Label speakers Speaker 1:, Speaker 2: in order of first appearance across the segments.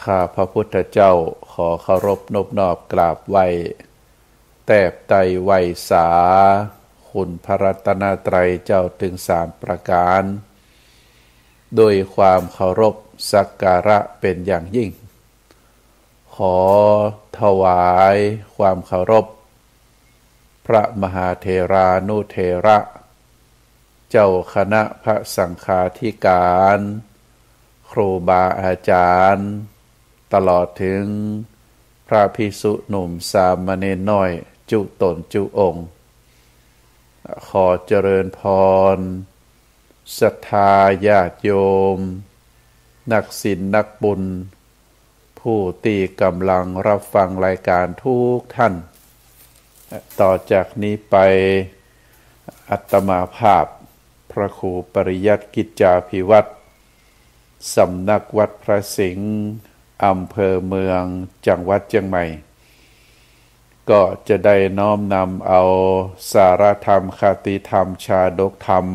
Speaker 1: ข้าพระพุทธเจ้าขอเคารพนบนอบกราบไหว้แทบไตรไวสาคุณพระรัตนตรัยเจ้าถึง3 ประการโดยความเคารพสักการะเป็นอย่างยิ่งขอถวายความเคารพพระมหาเถรานุเถระเจ้าคณะพระสังฆาธิการครูบาอาจารย์ตลอดถึงพระภิกษุหนุ่มสามเณรน้อยจุตนจุองค์ขอเจริญพรศรัทธาญาติโยมนักศีลนักบุญผู้ที่กำลังรับฟังรายการทุกท่านต่อจากนี้ไปอาตมาภาพพระครูปริยัติกิจจาภิวัตรสำนักวัดพระสิงห์อำเภอเมืองจังหวัดเชียงใหม่ก็จะได้น้อมนำเอาสารธรรมคติธรรมชาดกธรรม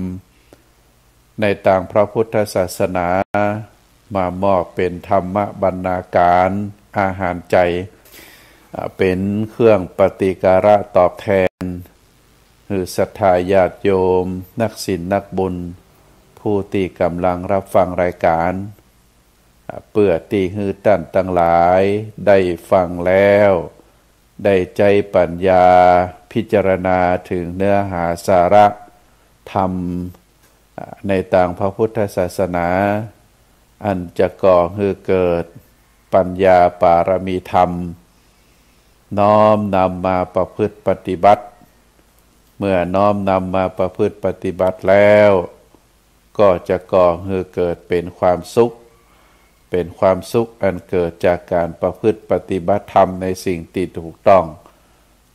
Speaker 1: ในต่างพระพุทธศาสนามามอบเป็นธรรมบรรณาการอาหารใจเป็นเครื่องปฏิการะตอบแทนคือศรัทธาญาติโยมนักศีลนักบุญผู้ที่กำลังรับฟังรายการเพื่อที่ฮือท่านทั้งหลายได้ฟังแล้วได้ใจปัญญาพิจารณาถึงเนื้อหาสาระธรรมในต่างพระพุทธศาสนาอันจะก่อให้เกิดปัญญาปารมีธรรมน้อมนำมาประพฤติปฏิบัติเมื่อน้อมนำมาประพฤติปฏิบัติแล้วก็จะก่อให้เกิดเป็นความสุขอันเกิดจากการประพฤติปฏิบัติธรรมในสิ่งที่ถูกต้อง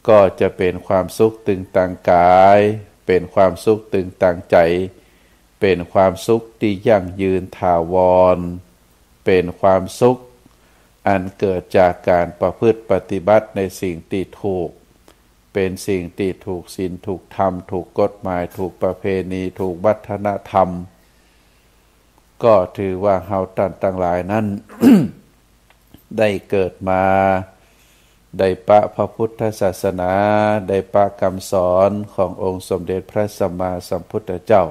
Speaker 1: ก็จะเป็นความสุขตึงตังกายเป็นความสุขตึงตังใจเป็นความสุขที่ยั่งยืนถาวรเป็นความสุขอันเกิดจากการประพฤติปฏิบัติในสิ่งที่ถูกเป็นสิ่งที่ถูกศีลถูกธรรมถูกกฎหมายถูกประเพณีถูกวัฒนธรรมก็ถือว่าเฮาท่านทั้งหลายนั้น ได้เกิดมาได้ปะพระพุทธศาสนาได้ปะคำสอนขององค์สมเด็จพระสัมมาสัมพุทธเจ้า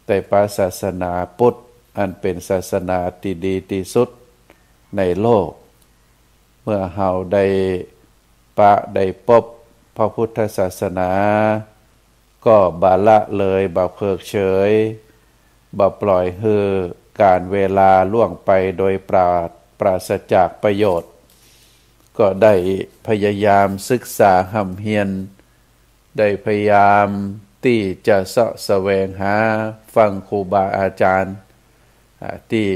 Speaker 1: ได้ปะศาสนาพุทธอันเป็นศาสนาที่ดีที่สุดในโลกเมื่อเฮาได้ปะได้พบพระพุทธศาสนาก็บาละเลยบ่เพิกเฉยบ่ปล่อยให้การเวลาล่วงไปโดยปราศจากประโยชน์ก็ได้พยายามศึกษาห่ำเฮียนได้พยายามที่จะเสาะแสวงหาฟังครูบาอาจารย์ที่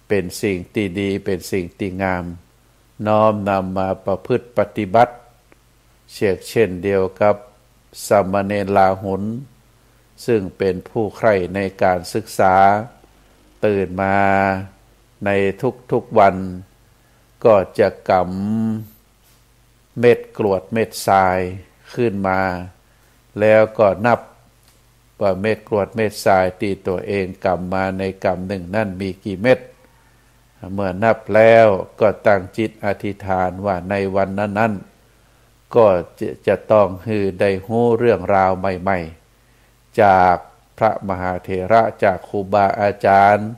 Speaker 1: เป็นสิ่งที่ดีเป็นสิ่งที่งามน้อมนำมาประพฤติปฏิบัติเช่นเดียวกับสามเณรลาหุนซึ่งเป็นผู้ใคร่ในการศึกษาตื่นมาในทุกๆวันก็จะกำเม็ดกรวดเม็ดทรายขึ้นมาแล้วก็นับว่าเม็ดกรวดเม็ดทรายที่ตัวเองกำมาในกำหนึ่งนั่นมีกี่เม็ดเมื่อนับแล้วก็ตั้งจิตอธิษฐานว่าในวันนั้นก็จะต้องฮือได้ฮู้เรื่องราวใหม่ๆจากพระมหาเถระจากครูบาอาจารย์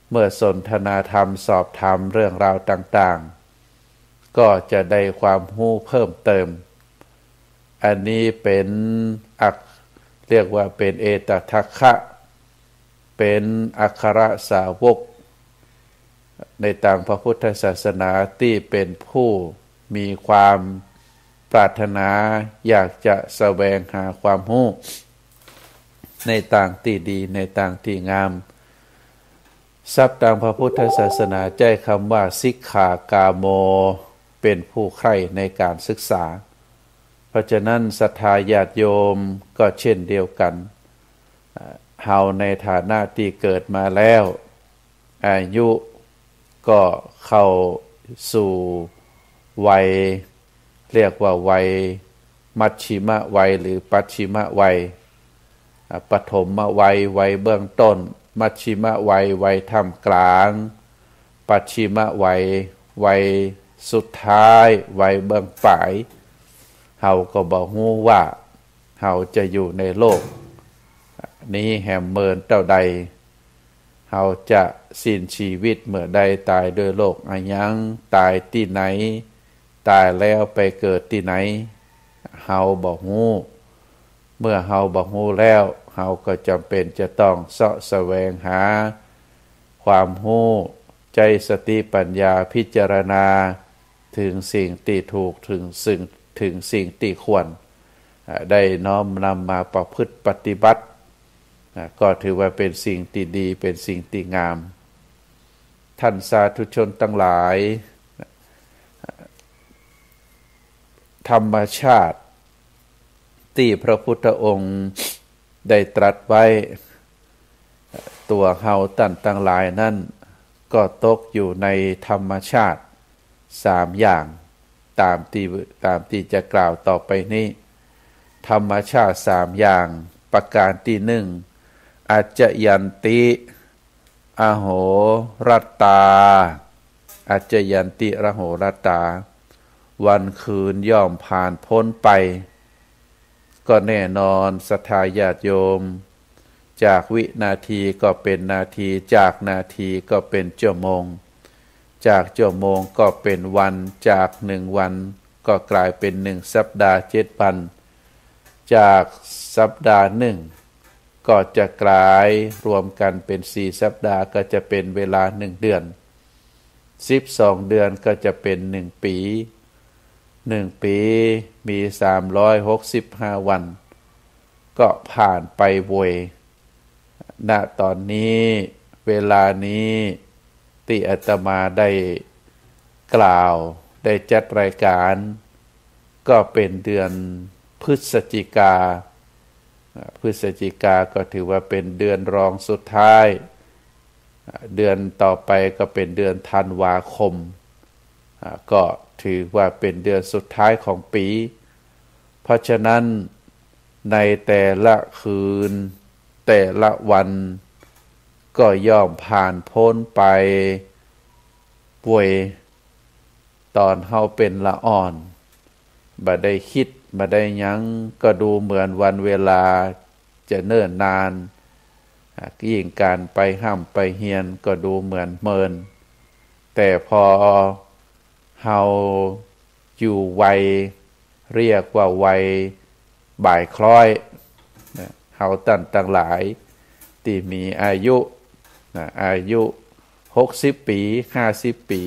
Speaker 1: เมื่อสนทนาธรรมสอบธรรมเรื่องราวต่างๆก็จะได้ความรู้เพิ่มเติมอันนี้เป็นเรียกว่าเป็นเอตทัคคะเป็นอัครสาวกในทางพระพุทธศาสนาที่เป็นผู้มีความปรารถนาอยากจะแสวงหาความรู้ในต่างที่ดีในต่างที่งามศัพท์ทางพระพุทธศาสนาใช้คำว่าสิกขากาโมเป็นผู้ใคร่ในการศึกษาเพราะฉะนั้นศรัทธาญาติโยมก็เช่นเดียวกันเฮาในฐานะที่เกิดมาแล้วอายุก็เข้าสู่วัยเรียกว่าวัยมัชชิมวัยหรือปัจฉิมวัยปฐมวัยวัยเบื้องต้นมัชชิมวัยวัยท่ามกลางป ปัจฉิมวัยวัยสุดท้ายวัยเบื้องปลายเฮาก็บ่ฮู้ว่าเฮาจะอยู่ในโลกนี้แห่งเมินเท่าใดเฮาจะสิ้นชีวิตเมื่อใดตายด้วยโรคอะหยังตายที่ไหนตายแล้วไปเกิดที่ไหนเฮาบ่ฮู้เมื่อเฮาบ่ฮู้แล้วเฮาก็จำเป็นจะต้องเสาะแสวงหาความรู้ใจสติปัญญาพิจารณาถึงสิ่งที่ถูกถึงสิ่งที่ควรได้น้อมนำมาประพฤติปฏิบัติก็ถือว่าเป็นสิ่งที่ดีเป็นสิ่งที่งามท่านสาธุชนทั้งหลายธรรมชาติที่พระพุทธองค์ได้ตรัสไว้ตัวเฮาท่านทั้งหลายนั้นก็ตกอยู่ในธรรมชาติ3อย่างตามที่จะกล่าวต่อไปนี้ธรรมชาติ3อย่างประการที่1อัจจยันติอโหรัตตาอัจจยันติอโหรัตตาวันคืนย่อมผ่านพ้นไปก็แน่นอนศรัทธาญาติโยมจากวินาทีก็เป็นนาทีจากนาทีก็เป็นชั่วโมงจากชั่วโมงก็เป็นวันจาก1วันก็กลายเป็น1สัปดาห์7วันจากสัปดาห์1ก็จะกลายรวมกันเป็น4สัปดาห์ก็จะเป็นเวลา1เดือน12เดือนก็จะเป็น1ปี1ปีมี365วันก็ผ่านไปโวยณตอนนี้เวลานี้ที่อาตมาได้กล่าวได้จัดรายการก็เป็นเดือนพฤศจิกาก็ถือว่าเป็นเดือนรองสุดท้ายเดือนต่อไปก็เป็นเดือนธันวาคมก็ถือว่าเป็นเดือนสุดท้ายของปีเพราะฉะนั้นในแต่ละคืนแต่ละวันก็ย่อมผ่านพ้นไปป่วยตอนเฮาเป็นละอ่อนบ่ได้คิดบ่ได้หยังก็ดูเหมือนวันเวลาจะเนิ่นนานยิ่งการไปห้ำไปเฮียนก็ดูเหมือนเมินแต่พอเฮาอยู่วัยเรียกว่าวัยบ่ายคล้อยเฮาตั้งหลายที่มีอายุ60ปี50ปี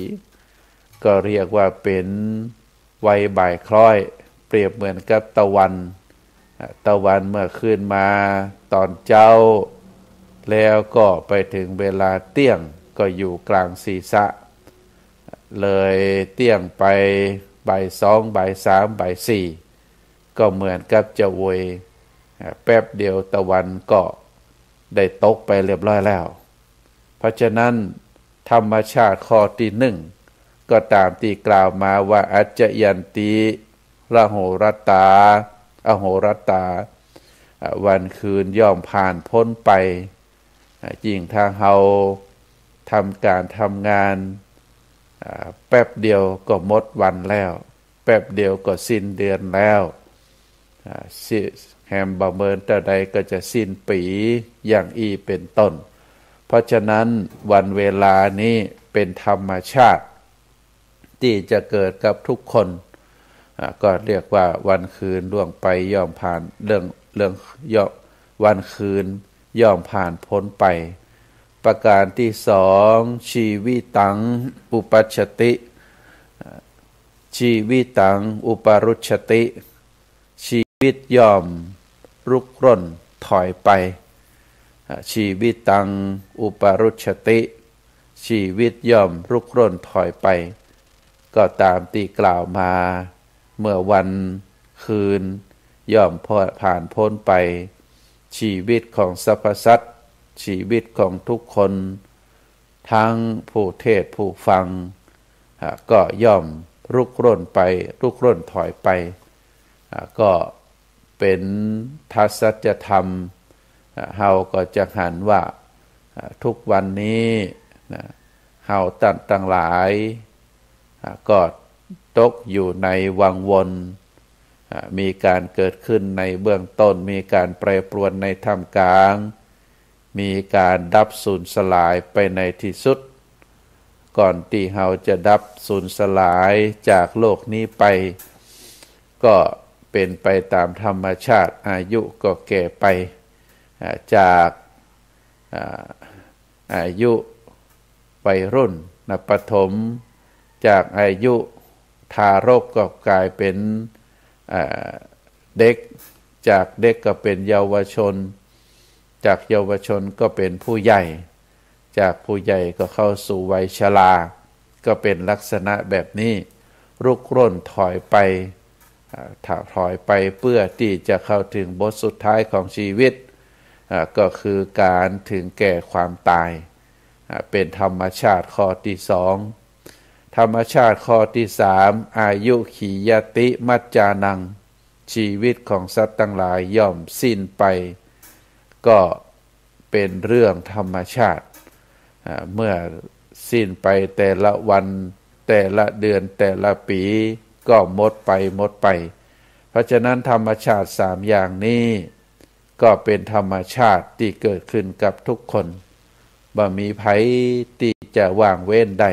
Speaker 1: ก็เรียกว่าเป็นวัยบ่ายคล้อยเปรียบเหมือนกับตะวันเมื่อขึ้นมาตอนเจ้าแล้วก็ไปถึงเวลาเที่ยงก็อยู่กลางศีรษะเลยเที่ยงไปบ่าย2บ่าย3บ่าย4ก็เหมือนกับจะโวยแป๊บเดียวตะวันก็ได้ตกไปเรียบร้อยแล้วเพราะฉะนั้นธรรมชาติข้อที่1ก็ตามที่กล่าวมาว่าอัจจยันติระโหรัตตาอโหรัตตาวันคืนย่อมผ่านพ้นไปยิ่งทางเฮาทำการทำงานแป๊บเดียวก็หมดวันแล้วแป๊บเดียวก็สิ้นเดือนแล้วแฮมบ่เมินแต่ใดก็จะสิ้นปีอย่างอีเป็นต้นเพราะฉะนั้นวันเวลานี้เป็นธรรมชาติที่จะเกิดกับทุกคนก็เรียกว่าวันคืนล่วงไปย่อมผ่านเรื่องย่อมวันคืนย่อมผ่านพ้นไปประการที่2ชีวิตังอุปัชชติชีวิตังอุปารุชชติชีวิตย่อมรุกร่นถอยไปชีวิตตังอุปารุชชติชีวิตย่อมรุกร่นถอยไปก็ตามที่กล่าวมาเมื่อวันคืนย่อมผ่านพ้นไปชีวิตของสรรพสัตว์ชีวิตของทุกคนทั้งผู้เทศผู้ฟังก็ย่อมรุกร่นไปรุกร่นถอยไปก็เป็นทัศนธรรมเฮาก็จะหันว่าทุกวันนี้ เฮาต่างหลายก็ตกอยู่ในวังวนมีการเกิดขึ้นในเบื้องต้นมีการแปรปรวนในท่ามกลางมีการดับสูญสลายไปในที่สุดก่อนที่เฮาจะดับสูญสลายจากโลกนี้ไปก็เป็นไปตามธรรมชาติอายุก็แก่ไปจากอายุวัยรุ่นปฐมจากอายุทารกก็กลายเป็นเด็กจากเด็กก็เป็นเยาวชนจากเยาวชนก็เป็นผู้ใหญ่จากผู้ใหญ่ก็เข้าสู่วัยชราก็เป็นลักษณะแบบนี้รุกร่นถอยไปถอยไปเพื่อที่จะเข้าถึงบทสุดท้ายของชีวิตก็คือการถึงแก่ความตายเป็นธรรมชาติข้อที่สองธรรมชาติข้อที่สามอายุขียติมัจจานังชีวิตของสัตว์ทั้งหลายย่อมสิ้นไปก็เป็นเรื่องธรรมชาติเมื่อสิ้นไปแต่ละวันแต่ละเดือนแต่ละปีก็หมดไปเพราะฉะนั้นธรรมชาติสามอย่างนี้ก็เป็นธรรมชาติที่เกิดขึ้นกับทุกคนบ่มีไผที่จะว่างเว้นได้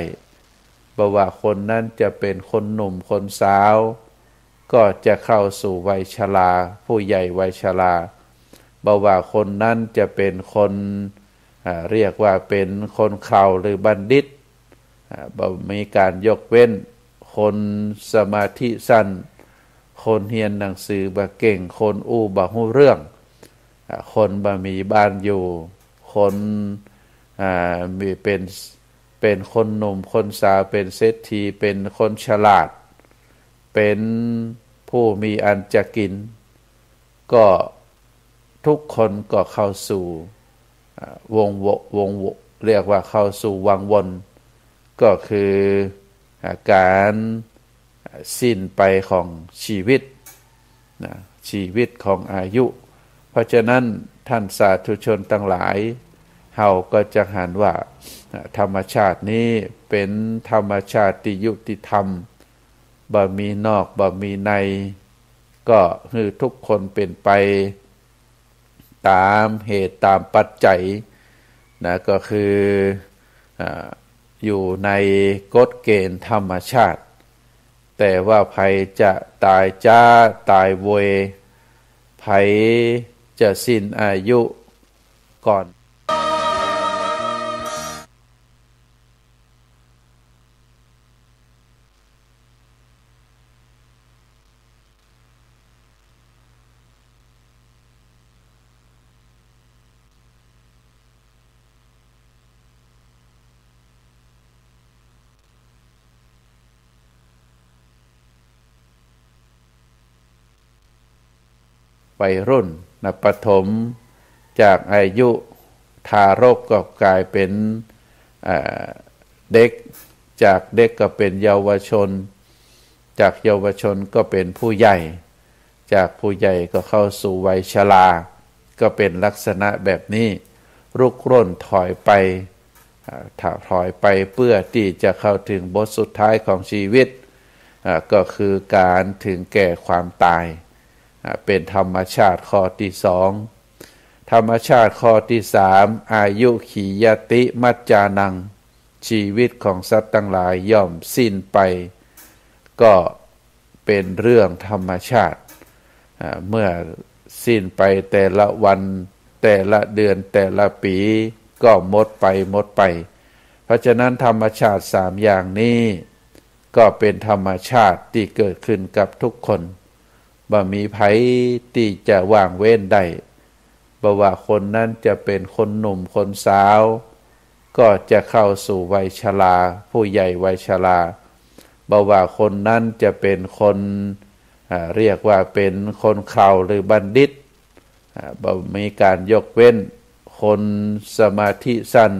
Speaker 1: บ่ว่าคนนั้นจะเป็นคนหนุ่มคนสาวก็จะเข้าสู่วัยชราผู้ใหญ่วัยชราบ่ว่าคนนั้นจะเป็นคนเรียกว่าเป็นคนเฒ่าหรือบัณฑิตบ่มีการยกเว้นคนสมาธิสั้นคนเรียนหนังสือบ่เก่งคนบ่รู้เรื่องคนบ่มีบ้านอยู่คนมีเป็นคนหนุ่มคนสาวเป็นเศรษฐีเป็นคนฉลาดเป็นผู้มีอันจะกินก็ทุกคนก็เข้าสู่วงเรียกว่าเข้าสู่วังวนก็คือการสิ้นไปของชีวิตชีวิตของอายุเพราะฉะนั้นท่านสาธุชนทั้งหลายเฮาก็จะหันว่าธรรมชาตินี้เป็นธรรมชาติที่ยุติธรรมบ่มีนอกบ่มีในก็คือทุกคนเป็นไปตามเหตุตามปัจจัยก็คืออยู่ในกฎเกณฑ์ธรรมชาติแต่ว่าใครจะตายจ้าตายเวยใครจะสิ้นอายุก่อนวัยรุ่นปฐมจากอายุทารกก็กลายเป็นเด็กจากเด็กก็เป็นเยาวชนจากเยาวชนก็เป็นผู้ใหญ่จากผู้ใหญ่ก็เข้าสู่วัยชราก็เป็นลักษณะแบบนี้รุกร่นถอยไปเพื่อที่จะเข้าถึงบทสุดท้ายของชีวิตก็คือการถึงแก่ความตายเป็นธรรมชาติข้อที่สองธรรมชาติข้อที่สามอายุขียติมัจจานังชีวิตของสัตว์ทั้งหลายย่อมสิ้นไปก็เป็นเรื่องธรรมชาติเมื่อสิ้นไปแต่ละวันแต่ละเดือนแต่ละปีก็หมดไปเพราะฉะนั้นธรรมชาติสามอย่างนี้ก็เป็นธรรมชาติที่เกิดขึ้นกับทุกคนบ่มีไผที่จะว่างเว้นได้บ่ว่าคนนั้นจะเป็นคนหนุ่มคนสาวก็จะเข้าสู่วัยชราผู้ใหญ่วัยชราบ่ว่าคนนั้นจะเป็นคนเรียกว่าเป็นคนเฒ่าหรือบัณฑิตบ่มีการยกเว้นคนสมาธิสั้น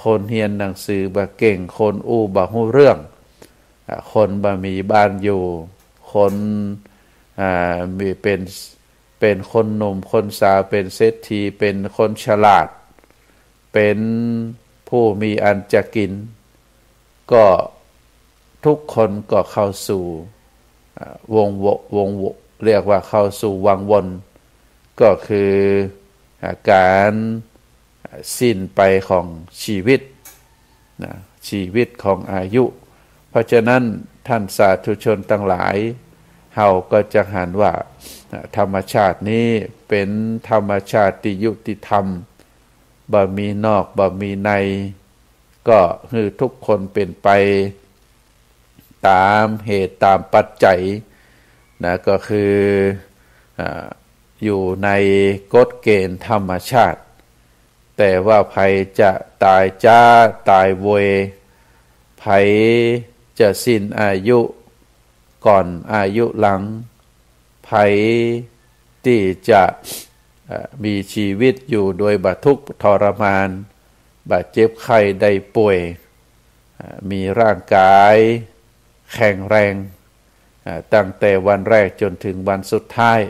Speaker 1: คนเรียนหนังสือบ่เก่งคนบ่รู้เรื่องคนบ่มีบ้านอยู่คนมีเป็นคนหนุ่มคนสาวเป็นเศรษฐีเป็นคนฉลาดเป็น ผู้มีอันจะกินก็ทุกคนก็เข้าสู่วงเรียกว่าเข้าสู่วังวนก็คือการสิ้นไปของชีวิตชีวิตของอายุเพราะฉะนั้นท่านสาธุชนทั้งหลายเฮาก็จะหันว่าธรรมชาตินี้เป็นธรรมชาติที่ยุติธรรมบ่มีนอกบ่มีในก็คือทุกคนเป็นไปตามเหตุตามปัจจัยก็คืออยู่ในกฎเกณฑ์ธรรมชาติแต่ว่าใครจะตายจ้าตายเวยใครจะสิ้นอายุก่อนอายุหลังใครที่จะมีชีวิตอยู่โดยบาทุกข์ทรมานบาดเจ็บไข้ได้ป่วยมีร่างกายแข็งแรงตั้งแต่วันแรกจนถึงวันสุดท้าย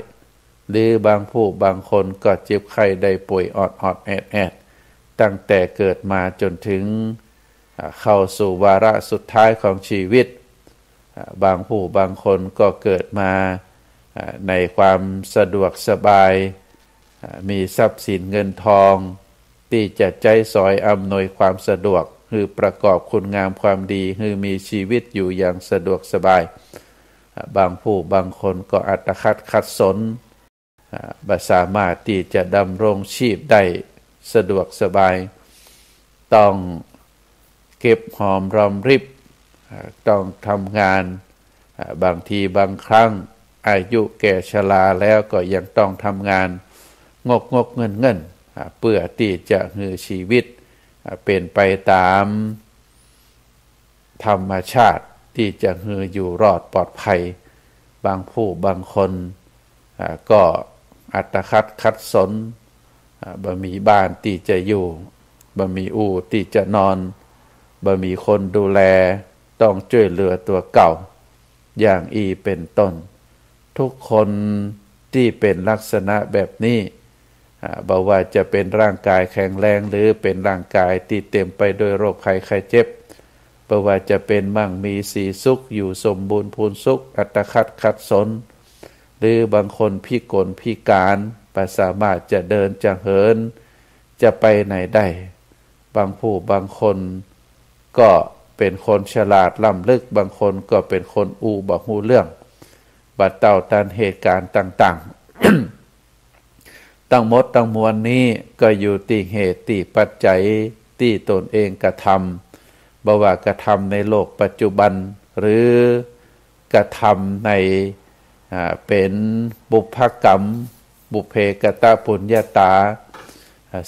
Speaker 1: หรือบางผู้บางคนก็เจ็บไข้ได้ป่วยออดแอดตั้งแต่เกิดมาจนถึงเข้าสู่วาระสุดท้ายของชีวิตบางผู้บางคนก็เกิดมาในความสะดวกสบายมีทรัพย์สินเงินทองที่จะใจสอยอำนวยความสะดวกคือประกอบคุณงามความดีคือมีชีวิตอยู่อย่างสะดวกสบายบางผู้บางคนก็อัตคัดขัดสนบ่สามารถที่จะดำรงชีพได้สะดวกสบายต้องเก็บหอมรอมริบต้องทำงานบางทีบางครั้งอายุแก่ชราแล้วก็ยังต้องทำงานงกเงินเพื่อที่จะให้ชีวิตเป็นไปตามธรรมชาติที่จะให้อยู่รอดปลอดภัยบางผู้บางคนก็อัตคัดขัดสนบ่มีบ้านที่จะอยู่บ่มีอู่ที่จะนอนบ่มีคนดูแลต้องช่วยเหลือตัวเก่าอย่างเป็นต้นทุกคนที่เป็นลักษณะแบบนี้บ่ว่าจะเป็นร่างกายแข็งแรงหรือเป็นร่างกายที่เต็มไปด้วยโรคภัยไข้เจ็บบ่ว่าจะเป็นมั่งมีสีสุขอยู่สมบูรณ์พูนสุขอัตคัดขัดสนหรือบางคนพิกลพิการบ่สามารถจะเดินจะเหินจะไปไหนได้บางผู้บางคนก็เป็นคนฉลาดล้ำลึกบางคนก็เป็นคนบ่ฮู้เรื่องบัดเต่าตันเหตุการณ์ต่างๆ ทั้งหมดทั้งมวลนี้ก็อยู่ที่เหตุที่ปัจจัยที่ตนเองกระทำบ่ว่ากระทำในโลกปัจจุบันหรือกระทำในเป็นบุพกรรมบุพเพกตปุญญาตา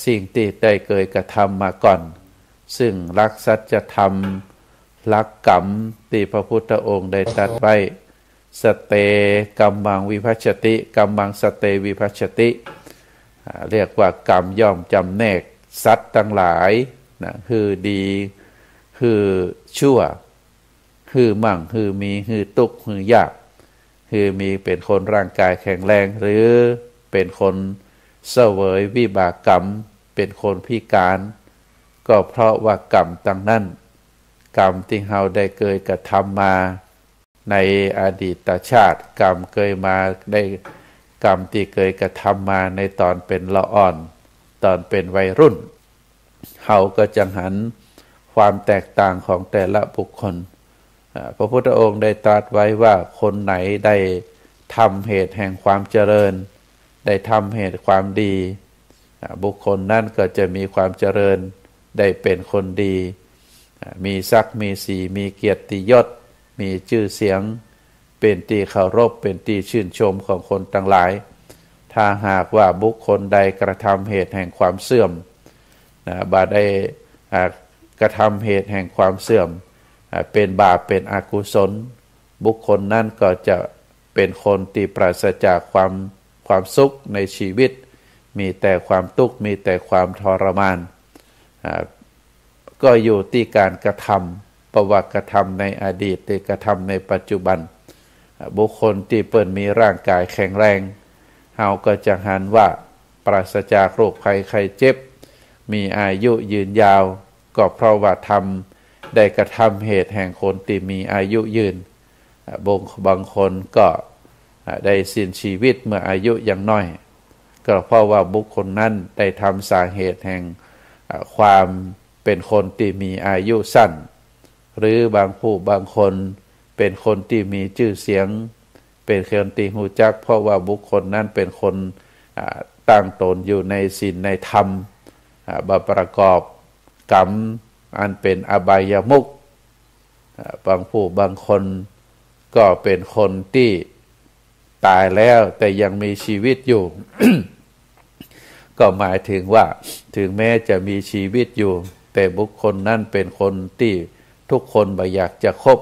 Speaker 1: สิ่งที่ได้เคยกระทำมาก่อนซึ่งลักสัจธรรมลักกรรมที่พระพุทธองค์ได้ตรัสไว้สเตกัมมังวิภัชชติกัมมังสเตวิภัชชติเรียกว่ากรรมย่อมจำแนกสัตว์ทั้งหลายคือดีคือชั่วคือมั่งคือมีคือตุกคือยากคือมีเป็นคนร่างกายแข็งแรงหรือเป็นคนเสวยวิบากกรรมเป็นคนพิการก็เพราะว่ากรรมต่างนั้นกรรมที่เราได้เคยกระทำมาในอดีตชาติกรรมเคยมาได้กรรมที่เคยกระทำมาในตอนเป็นละอ่อนตอนเป็นวัยรุ่นเราก็จะหันความแตกต่างของแต่ละบุคคลพระพุทธองค์ได้ตรัสไว้ว่าคนไหนได้ทำเหตุแห่งความเจริญได้ทำเหตุความดีบุคคลนั้นก็จะมีความเจริญได้เป็นคนดีมีศักดิ์มีสีมีเกียรติยศมีชื่อเสียงเป็นที่เคารพเป็นที่ชื่นชมของคนทั้งหลายถ้าหากว่าบุคคลใดกระทำเหตุแห่งความเสื่อมบาได้กระทำเหตุแห่งความเสื่อมเป็นบาปเป็นอกุศลบุคคลนั้นก็จะเป็นคนที่ปราศจากความสุขในชีวิตมีแต่ความทุกข์มีแต่ความทรมานก็อยู่ที่การกระทำประวัติกระทำในอดีตหรือกระทำในปัจจุบันบุคคลที่เปิดมีร่างกายแข็งแรงเฮาก็จะหันว่าปราศจากโรคภัยไข้เจ็บมีอายุยืนยาว ก็เพราะว่าทำได้กระทำเหตุแห่งคนที่มีอายุยืนบางคนก็ได้สิ้นชีวิตเมื่ออายุยังน้อยก็เพราะว่าบุคคลนั้นได้ทำสาเหตุแห่งความเป็นคนที่มีอายุสั้นหรือบางคนเป็นคนที่มีชื่อเสียงเป็นคนที่หูจักเพราะว่าบุคคลนั้นเป็นคนตั้งตนอยู่ในศีลในธรรมประกอบกรรมอันเป็นอบายมุขบางคนก็เป็นคนที่ตายแล้วแต่ยังมีชีวิตอยู่ ก็หมายถึงว่าถึงแม้จะมีชีวิตอยู่แต่บุคคลนั้นเป็นคนที่ทุกคนบ่อยากจะคบ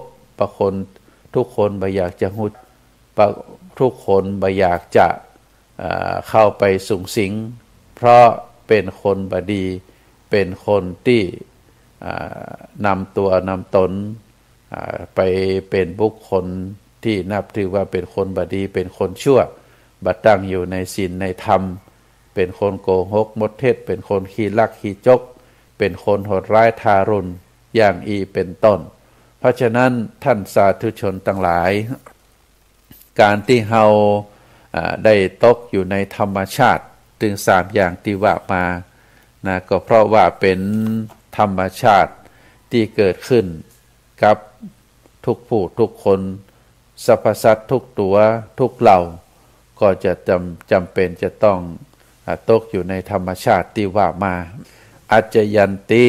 Speaker 1: ทุกคนบ่อยากจะหุดทุกคนบ่อยากจะเข้าไปสุงสิงเพราะเป็นคนบดีเป็นคนที่นำตัวนำตนไปเป็นบุคคลที่นับถือว่าเป็นคนบดีเป็นคนชั่วบัดตั้งอยู่ในศีลในธรรมเป็นคนโกหกมดเท็จเป็นคนขี้ลักขี้จกเป็นคนโหดร้ายทารุณอย่างเป็นต้นเพราะฉะนั้นท่านสาธุชนทั้งหลายการที่เราได้ตกอยู่ในธรรมชาติถึง3อย่างที่ว่ามานะก็เพราะว่าเป็นธรรมชาติที่เกิดขึ้นกับทุกผู้ทุกคนสรรพสัตว์ทุกตัวทุกเหล่าก็จะจำเป็นจะต้องตกอยู่ในธรรมชาติที่ว่ามาอัจจยันติ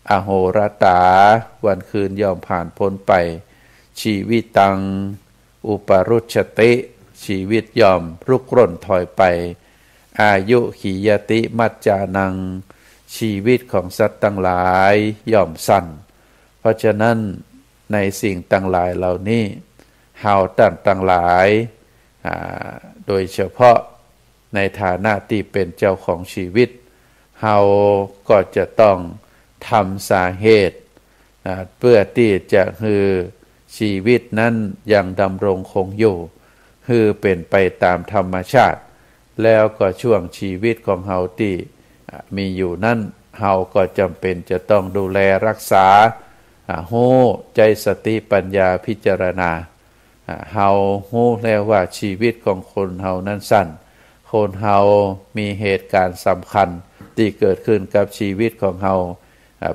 Speaker 1: อโหรตาวันคืนย่อมผ่านพ้นไปชีวิตตังอุปรุชติชีวิตย่อมรุกร่นถอยไปอายุขียติมัจจานังชีวิตของสัตว์ทั้งหลายย่อมสั้นเพราะฉะนั้นในสิ่งต่างหลายเหล่านี้เฮาต่างหลายโดยเฉพาะในฐานะที่เป็นเจ้าของชีวิตเฮาก็จะต้องทำสาเหตุเพื่อที่จะให้ชีวิตนั้นยังดำรงคงอยู่คือเป็นไปตามธรรมชาติแล้วก็ช่วงชีวิตของเฮาที่มีอยู่นั้นเฮาก็จำเป็นจะต้องดูแลรักษาหูใจสติปัญญาพิจารณาเฮาหูแล้วว่าชีวิตของคนเฮานั้นสั้นคนเฮามีเหตุการณ์สำคัญที่เกิดขึ้นกับชีวิตของเฮา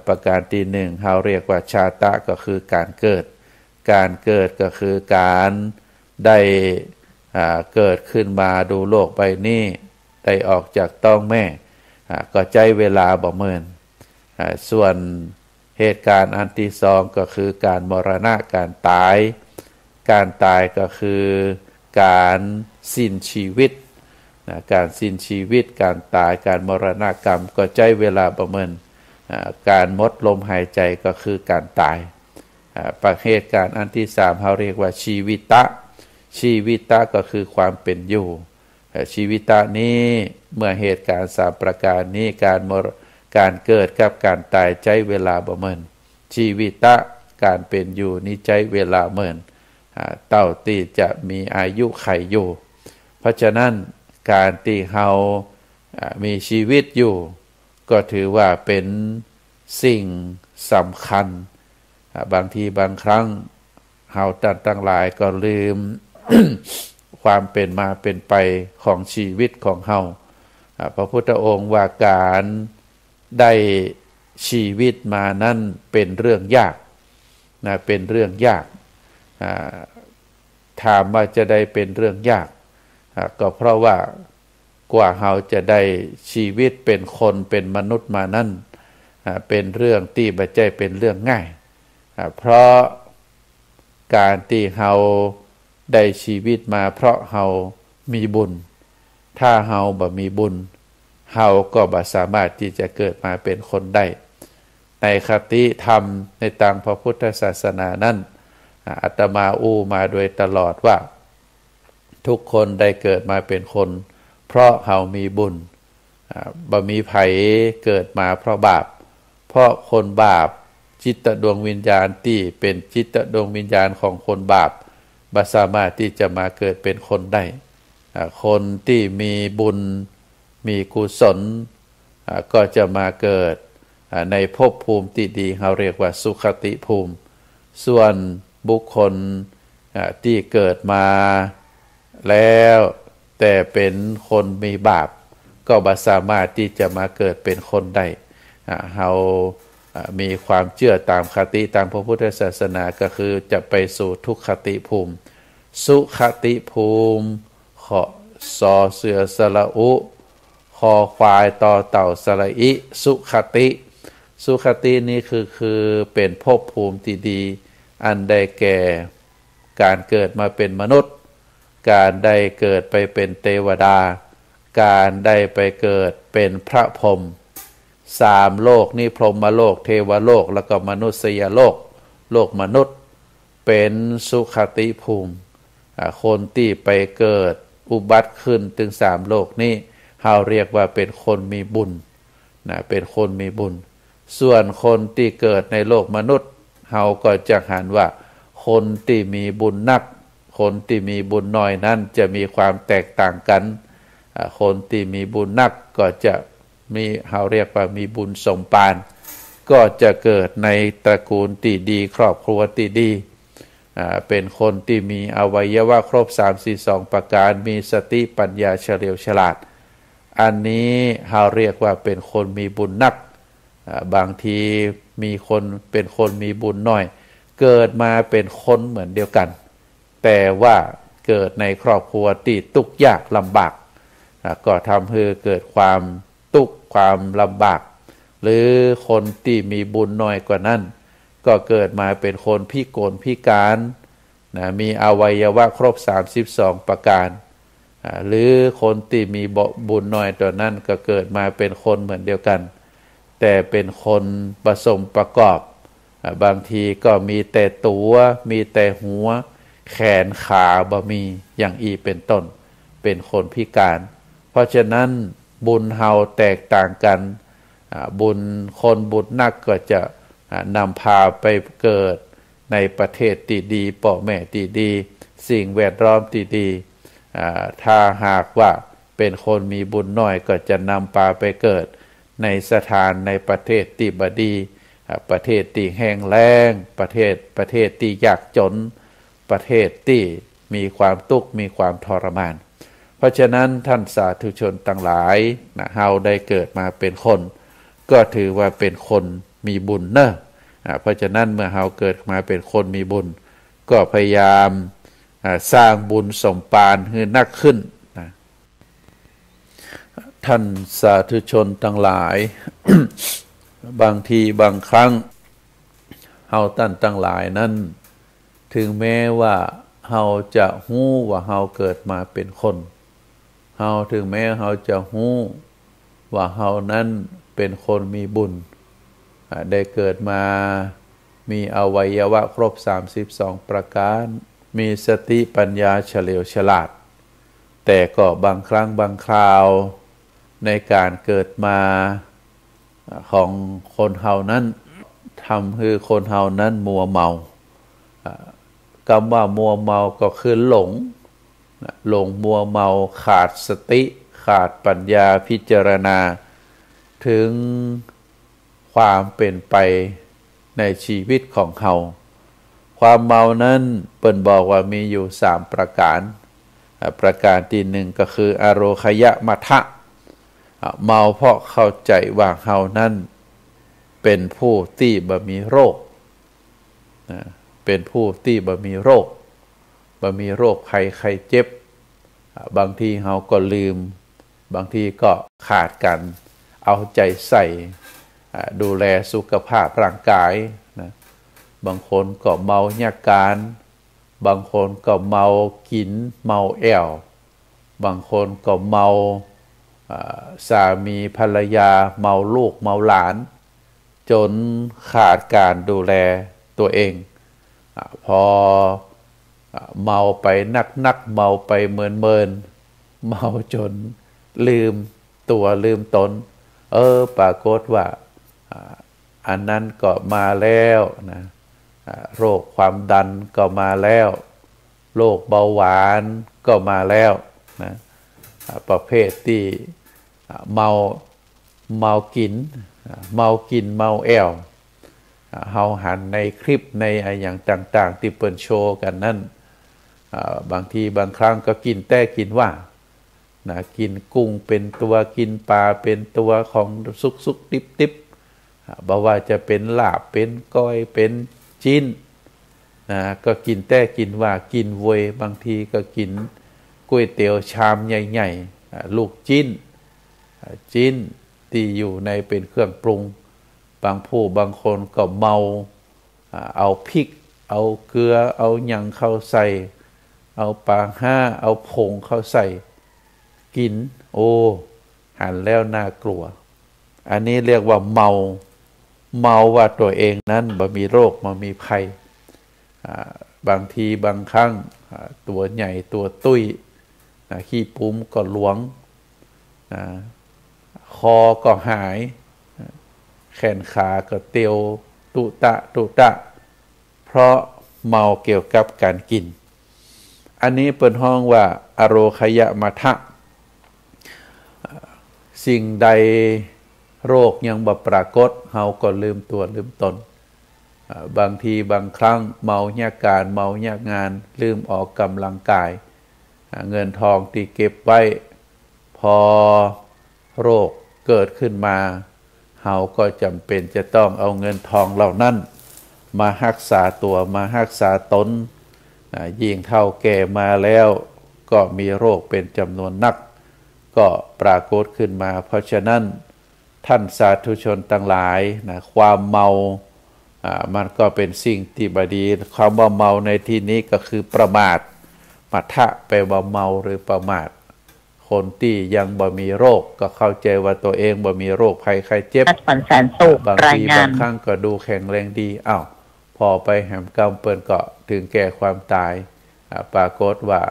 Speaker 1: ประการที่หนึ่งเฮาเรียกว่าชาตะก็คือการเกิดก็คือการได้เกิดขึ้นมาดูโลกใบนี้ได้ออกจากท้องแม่ก็ใช้เวลาบ่เมินส่วนเหตุการณ์อันที่สองก็คือการมรณะการตายก็คือการสิ้นชีวิตการสิ้นชีวิตการตายการมรณกรรมก็ใช้เวลาประเมินการหมดลมหายใจก็คือการตายประเหตุการณ์อันที่สามเขาเรียกว่าชีวิตะก็คือความเป็นอยู่ชีวิตะนี้เมื่อเหตุการณ์3ประการนี้การเกิดกับการตายใช้เวลาประเมินชีวิตะการเป็นอยู่นี้ใช้เวลาเมินเต้าที่จะมีอายุไขอยู่เพราะฉะนั้นการที่เรามีชีวิตอยู่ก็ถือว่าเป็นสิ่งสำคัญบางทีบางครั้งเราตั้งหลายก็ลืม ความเป็นมาเป็นไปของชีวิตของเราพระพุทธองค์ว่าการได้ชีวิตมานั้นเป็นเรื่องยากเป็นเรื่องยากถามว่าจะได้เป็นเรื่องยากก็เพราะว่ากว่าเราจะได้ชีวิตเป็นคนเป็นมนุษย์มานั้นเป็นเรื่องที่บ่ใช่เป็นเรื่องง่ายเพราะการที่เราได้ชีวิตมาเพราะเรามีบุญถ้าเราบ่มีบุญเราก็บ่สามารถที่จะเกิดมาเป็นคนได้ในคติธรรมในทางพระพุทธศาสนานั้นอาตมามาโดยตลอดว่าทุกคนได้เกิดมาเป็นคนเพราะเรามีบุญบ่มีไผเกิดมาเพราะบาปเพราะคนบาปจิตดวงวิญญาณที่เป็นจิตดวงวิญญาณของคนบาปบ่สามารถที่จะมาเกิดเป็นคนได้คนที่มีบุญมีกุศลก็จะมาเกิด ในภพภูมิที่ดีเราเรียกว่าสุขติภูมิส่วนบุคคลที่เกิดมาแล้วแต่เป็นคนมีบาปก็บ่สามารถที่จะมาเกิดเป็นคนได้เรามีความเชื่อตามคติตามพระพุทธศาสนาก็คือจะไปสู่ทุกขติภูมิสุขติภูมิขอซอเสือสระอุคอควายต่อเต่าสระอิสุขติสุขตินี้คือเป็นภพภูมิที่ดีอันได้แก่การเกิดมาเป็นมนุษย์การได้เกิดไปเป็นเทวดาการได้ไปเกิดเป็นพระพรหมสามโลกนี้พรหมโลกเทวโลกแล้วก็มนุษยโลกโลกมนุษย์เป็นสุขติภูมิคนที่ไปเกิดอุบัติขึ้นถึงสามโลกนี้เราเรียกว่าเป็นคนมีบุญเป็นคนมีบุญส่วนคนที่เกิดในโลกมนุษย์เราก็จะหันว่าคนที่มีบุญนักคนที่มีบุญน้อยนั้นจะมีความแตกต่างกันคนที่มีบุญนักก็จะมีเราเรียกว่ามีบุญสมปานก็จะเกิดในตระกูลที่ดีครอบครัวที่ดีเป็นคนที่มีอวัยวะครบ342ประการมีสติปัญญาเฉลียวฉลาดอันนี้เราเรียกว่าเป็นคนมีบุญนักบางทีมีคนเป็นคนมีบุญน้อยเกิดมาเป็นคนเหมือนเดียวกันแต่ว่าเกิดในครอบครัวที่ทุกข์ยากลำบากก็ทำให้เกิดความทุกข์ความลำบากหรือคนที่มีบุญน้อยกว่านั้นก็เกิดมาเป็นคนพิกลพิการมีอวัยวะครบ32ประการหรือคนที่มีบุญน้อยตัวนั้นก็เกิดมาเป็นคนเหมือนเดียวกันแต่เป็นคนผสมประกอบบางทีก็มีแต่ตัวมีแต่หัวแขนขาบ่มีอย่างอีเป็นต้นเป็นคนพิการเพราะฉะนั้นบุญเฮาแตกต่างกันบุญคนบุญนักก็จะนำพาไปเกิดในประเทศที่ดีพ่อแม่ที่ดีสิ่งแวดล้อมที่ดีถ้าหากว่าเป็นคนมีบุญน้อยก็จะนำพาไปเกิดในสถานในประเทศที่บ่ดีประเทศที่แห้งแล้งประเทศที่ยากจนประเทศที่มีความทุกข์มีความทรมานเพราะฉะนั้นท่านสาธุชนทั้งหลายเฮาได้เกิดมาเป็นคนก็ถือว่าเป็นคนมีบุญเนอะเพราะฉะนั้นเมื่อเฮาเกิดมาเป็นคนมีบุญก็พยายามสร้างบุญสมปานให้นักขึ้นท่านสาธุชนทั้งหลาย บางทีบางครั้งเฮาท่านทั้งหลายนั้นถึงแม้ว่าเฮาจะฮู้ว่าเฮาเกิดมาเป็นคนเฮาถึงแม้เฮาจะฮู้ว่าเฮานั้นเป็นคนมีบุญได้เกิดมามีอวัยวะครบ32ประการมีสติปัญญาเฉลียวฉลาดแต่ก็บางครั้งบางคราวในการเกิดมาของคนเฮานั้นทำให้คนเฮานั้นมัวเมาคำว่ามัวเมาก็คือหลงมัวเมาขาดสติขาดปัญญาพิจารณาถึงความเป็นไปในชีวิตของเฮาความเมานั้นเปิ้นบอกว่ามีอยู่3ประการประการที่1ก็คืออโรคยมัทธะเมาเพราะเข้าใจว่าเฮานั้นเป็นผู้ที่บ่มีโรคเป็นผู้ที่บ่มีโรคภัยไข้เจ็บบางทีเฮาก็ลืมบางทีก็ขาดกันเอาใจใส่ดูแลสุขภาพร่างกายนะบางคนก็เมายาการบางคนก็เมากินเมาแอวบางคนก็เมาสามีภรรยาเมาลูกเมาหลานจนขาดการดูแลตัวเองพอเมาไปนักเมาไปเมินเมาจนลืมตัวลืมตนปรากฏว่าอันนั้นก็มาแล้วนะโรคความดันก็มาแล้วโรคเบาหวานก็มาแล้วนะประเภทที่เมา เมากินเมากินเมาแอวเฮาหันในคลิปในอย่างต่างๆที่เปิดโชว์กันนั่นบางทีบางครั้งก็กินแต่กินว่านะกินกุ้งเป็นตัวกินปลาเป็นตัวของสุกๆดิบๆบ่ว่าจะเป็นลาบเป็นก้อยเป็นจิ้นนะก็กินแต่กินว่ากินเวยบางทีก็กินก๋วยเตี๋ยวชามใหญ่ๆลูกจิ้นที่อยู่ในเป็นเครื่องปรุงบางผู้บางคนก็เมาเอาพริกเอาเกลือเอาหยังเข้าใส่เอาปลาห้าเอาผงเข้าใส่กินโอ้หันแล้วน่ากลัวอันนี้เรียกว่าเมาว่าตัวเองนั้นบ่มีโรคบ่มีภัยบางทีบางครั้งตัวใหญ่ตัวตุ้ยขี้ปุ้มก็หลวงคอก็หายแขนขาก็เตียวตุตะเพราะเมาเกี่ยวกับการกินอันนี้เปิดห้องว่าอโรคยมัทธะสิ่งใดโรคยังบ่ปรากฏเฮาก็ลืมตัวลืมตนบางทีบางครั้งเมาเนี่ยการเมาเนี่ยงานลืมออกกำลังกายเงินทองที่เก็บไว้พอโรคเกิดขึ้นมาเฮาก็จำเป็นจะต้องเอาเงินทองเหล่านั้นมารักษาตัวมารักษาตนยิ่งเท่าแก่มาแล้วก็มีโรคเป็นจำนวนนักก็ปรากฏขึ้นมาเพราะฉะนั้นท่านสาธุชนทั้งหลายความเมามันก็เป็นสิ่งที่บดีความว่าเมาในที่นี้ก็คือประมาทมัทธะแปลว่าเมาหรือประมาทคนที่ยังบ่มีโรคก็เข้าใจว่าตัวเองบ่มีโรคภัยไข้เจ็บบางทีบางครั้งก็ดูแข็งแรงดีพอไปแหมกำเปิ้นก็ถึงแก่ความตายปรากฏว่า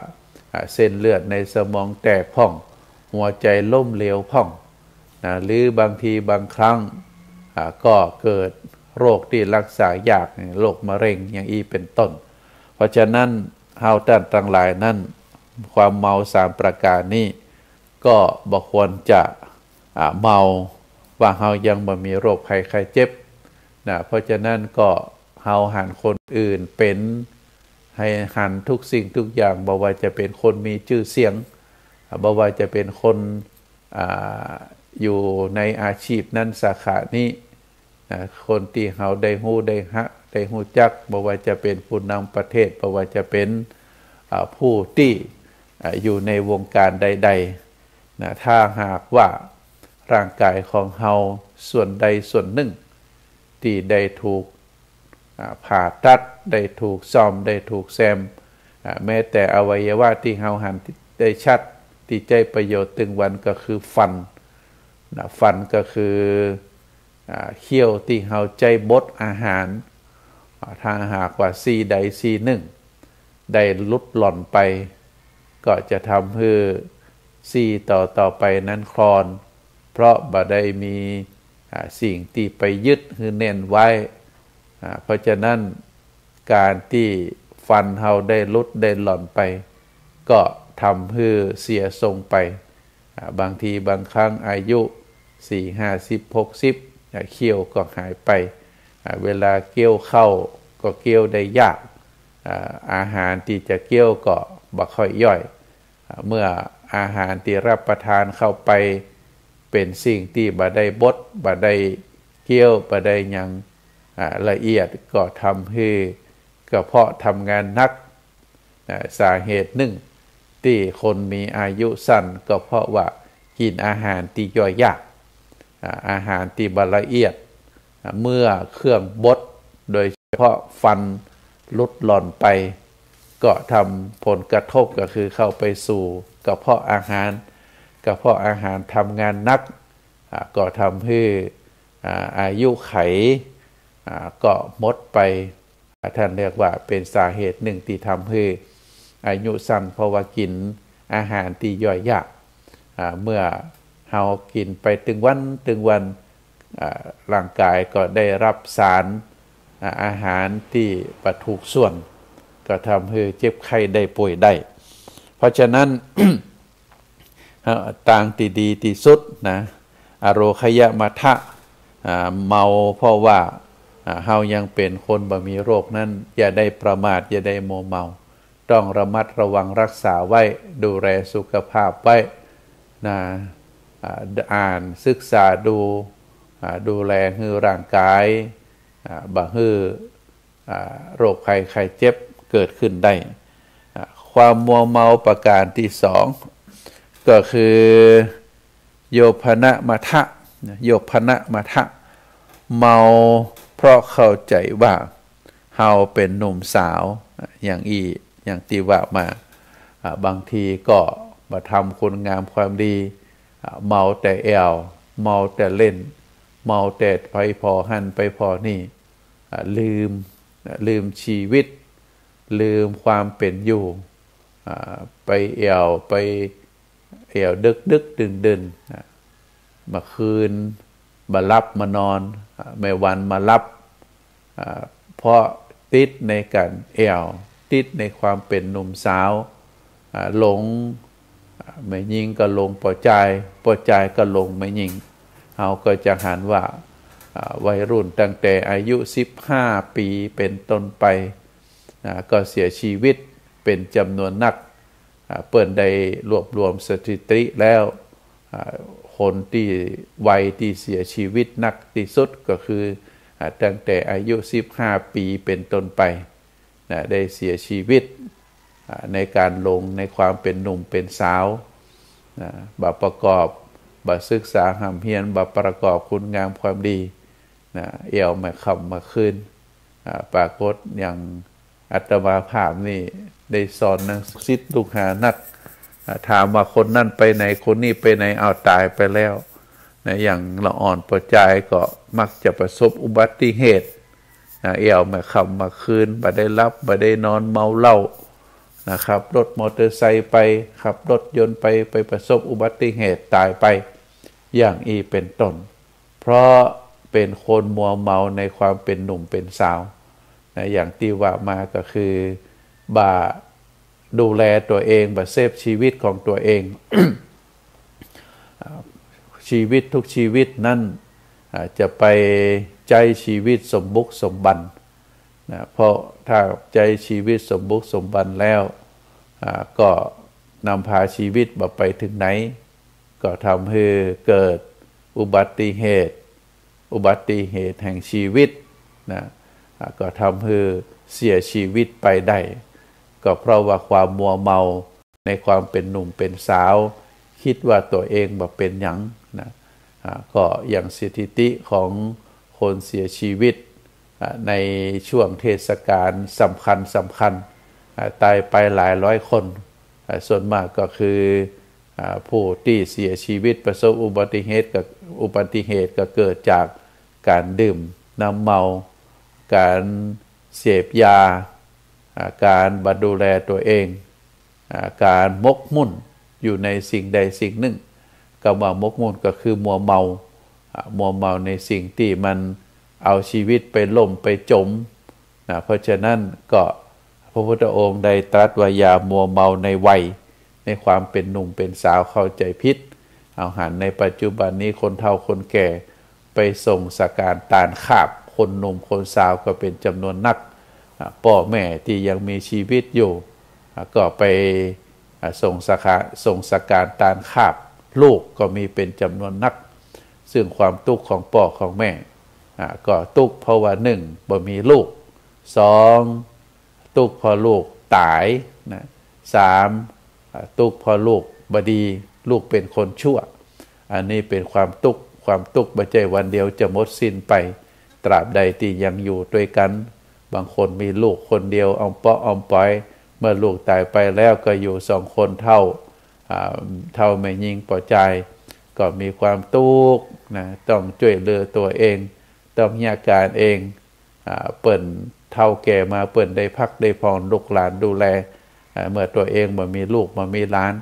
Speaker 1: เส้นเลือดในสมองแตกพ่องหัวใจล้มเหลวพ่องหรือบางทีบางครั้งก็เกิดโรคที่รักษายากโรคมะเร็งอย่างนี้เป็นต้นเพราะฉะนั้นเฮาท่านทั้งหลายนั้นความเมา3ประการนี้ก็บ่ควรจะเมาว่าเฮายังบ่มีโรคภัยไข้เจ็บเพราะฉะนั้นก็เฮาหันคนอื่นเป็นให้หันทุกสิ่งทุกอย่างบ่ว่าจะเป็นคนมีชื่อเสียงบ่ว่าจะเป็นคนอยู่ในอาชีพนั้นสาขานี้คนที่เฮาได้ฮู้ได้ฮู้จักบ่ว่าจะเป็นผู้นำประเทศบ่ว่าจะเป็นผู้ที่อยู่ในวงการใดๆถ้าหากว่าร่างกายของเฮาส่วนใดส่วนหนึ่งที่ได้ถูกผ่าตัดได้ถูกซ่อมได้ถูกแซมแม้แต่อวัยวะที่เฮาหันได้ชัดที่ใจประโยชน์ตึงวันก็คือฟันก็คือเขี้ยวที่เฮาใจบดอาหารถ้าหากว่าซีใดซีหนึ่งได้ลุดหล่อนไปก็จะทำให้ซีต่อไปนั้นคลอนเพราะบ่ได้มีสิ่งที่ไปยึดคือเน้นไว้เพราะฉะนั้นการที่ฟันเฮาได้ลุดได้หล่อนไปก็ทำให้เสียทรงไปบางทีบางครั้งอายุ40-50-60เคี้ยวก็หายไปเวลาเคี้ยวเข้าก็เคี้ยวได้ยากอาหารที่จะเคี้ยวก็บ่ค่อยย่อยเมื่ออาหารที่รับประทานเข้าไปเป็นสิ่งที่บ่ได้บดบ่ได้เคี้ยวบ่ได้หยังละเอียดก็ทำให้กระเพาะทำงานหนักสาเหตุหนึ่งที่คนมีอายุสั้นก็เพราะว่ากินอาหารที่ย่อยยากอาหารที่บ่ละเอียดเมื่อเครื่องบดโดยเฉพาะฟันลุดหล่อนไปก็ทำผลกระทบก็คือเข้าไปสู่กระเพาะอาหารทำงานหนักก็ทำให้อายุไขก็หมดไปท่านเรียกว่าเป็นสาเหตุหนึ่งที่ทำให้อายุสั้นเพราะว่ากินอาหารที่ย่อยยากเมื่อเฮากินไปถึงวันร่างกายก็ได้รับสารอาหารที่บ่ถูกส่วนก็ทำให้เจ็บไข้ได้ป่วยได้เพราะฉะนั้นต่างที่ดีที่สุด อโรคยมัทธะเมาเพราะว่าเฮายังเป็นคนบ่มีโรคนั้นอย่าได้ประมาทอย่าได้โมเมาต้องระมัดระวังรักษาไว้ดูแลสุขภาพไว้นะอ่านศึกษาดูแลให้ร่างกายบ่ให้โรคภัยไข้เจ็บเกิดขึ้นได้ความมัวเมาประการที่สองก็คือโยภณมัทธะโยภณมัทธะเมาเพราะเข้าใจว่าเฮาเป็นหนุ่มสาวอย่างที่ว่ามาบางทีก็มาทำคุณงามความดีเมาแต่แอวเมาแต่เล่นเมาแต่ไปพอหันไปพอนี่ลืมชีวิตลืมความเป็นอยู่ไปแอวดึกดึนมาคืนมารับมานอนไม่วันมารับเพราะติดในการแอวติดในความเป็นหนุ่มสาวหลงไม่ยิงก็ลงปอใจก็ลงไม่ยิงเราก็จะหันว่าวัยรุ่นตั้งแต่อายุ15ปีเป็นต้นไปก็เสียชีวิตเป็นจำนวนนักเปิ่นได้รวบรวมสถิติแล้วคนที่วัยที่เสียชีวิตนักที่สุดก็คือตั้งแต่อายุ15ปีเป็นต้นไปได้เสียชีวิตในการลงในความเป็นหนุ่มเป็นสาวบ่ประกอบบ่ศึกษาหำเฮียนบ่ประกอบคุณงามความดีเอี่ยวมาคำมาคืนปรากฏอย่างอัตมาภาพนี่ได้สอนนักศิษย์ลูกหานักถามว่าคนนั่นไปไหนคนนี้ไปไหนเอาตายไปแล้วอย่างละอ่อนประจายก็มักจะประสบอุบัติเหตุเอี่ยวมาคำมาคืนบ่ได้รับบ่ได้นอนเมาเหล้านะครับรถมอเตอร์ไซค์ไปขับรถยนต์ไปประสบอุบัติเหตุตายไปอย่างเป็นต้นเพราะเป็นคนมัวเมาในความเป็นหนุ่มเป็นสาวอย่างที่ว่ามาก็คือบ่ดูแลตัวเองบ่เซฟชีวิตของตัวเอง ชีวิตทุกชีวิตนั้นจะไปใจชีวิตสมบุกสมบันเพราะถ้าใจชีวิตสมบุกสมบันแล้วก็นำพาชีวิตไปถึงไหนก็ทำให้เกิดอุบัติเหตุแห่งชีวิตก็ทำให้เสียชีวิตไปได้ก็เพราะว่าความมัวเมาในความเป็นหนุ่มเป็นสาวคิดว่าตัวเองเป็นหยังก็อย่างสถิติของคนเสียชีวิตในช่วงเทศกาลสำคัญตายไปหลายร้อยคนส่วนมากก็คือผู้ที่เสียชีวิตประสบอุบัติเหตุก็เกิดจากการดื่มน้ำเมาการเสพยาการบ่ดูแลตัวเองการมกมุ่นอยู่ในสิ่งใดสิ่งหนึ่งก็ว่ามกมุ่นก็คือมัวเมาในสิ่งที่มันเอาชีวิตไปล่มไปจมเพราะฉะนั้นก็พระพุทธองค์ได้ตรัสว่าอย่ามัวเมาในวัยในความเป็นหนุ่มเป็นสาวเข้าใจผิดเอาหันในปัจจุบันนี้คนเฒ่าคนแก่ไปส่งสการตานขาบคนหนุ่มคนสาวก็เป็นจำนวนนักพ่อแม่ที่ยังมีชีวิตอยู่ก็ไปส่งสการตานขาบลูกก็มีเป็นจำนวนนักซึ่งความทุกข์ของพ่อของแม่ก็ทุกข์เพราะว่า1บ่มีลูก2ทุกข์เพราะลูกตาย3ทุกข์เพราะลูกบ่ดีลูกเป็นคนชั่วอันนี้เป็นความทุกข์บ่ใช่วันเดียวจะหมดสิ้นไปตราบใดที่ยังอยู่ด้วยกันบางคนมีลูกคนเดียวเอาเปาะเอาปล่อยเมื่อลูกตายไปแล้วก็อยู่2คนเท่าไม่ยิงปอใจก็มีความทุกข์ต้องช่วยเหลือตัวเองต้องมีอาการเองเปิ่นเท่าแก่มาเปิ่นได้พักได้พรลูกหลานดูแลเมื่อตัวเองบ่มีลูกบ่มีหลาน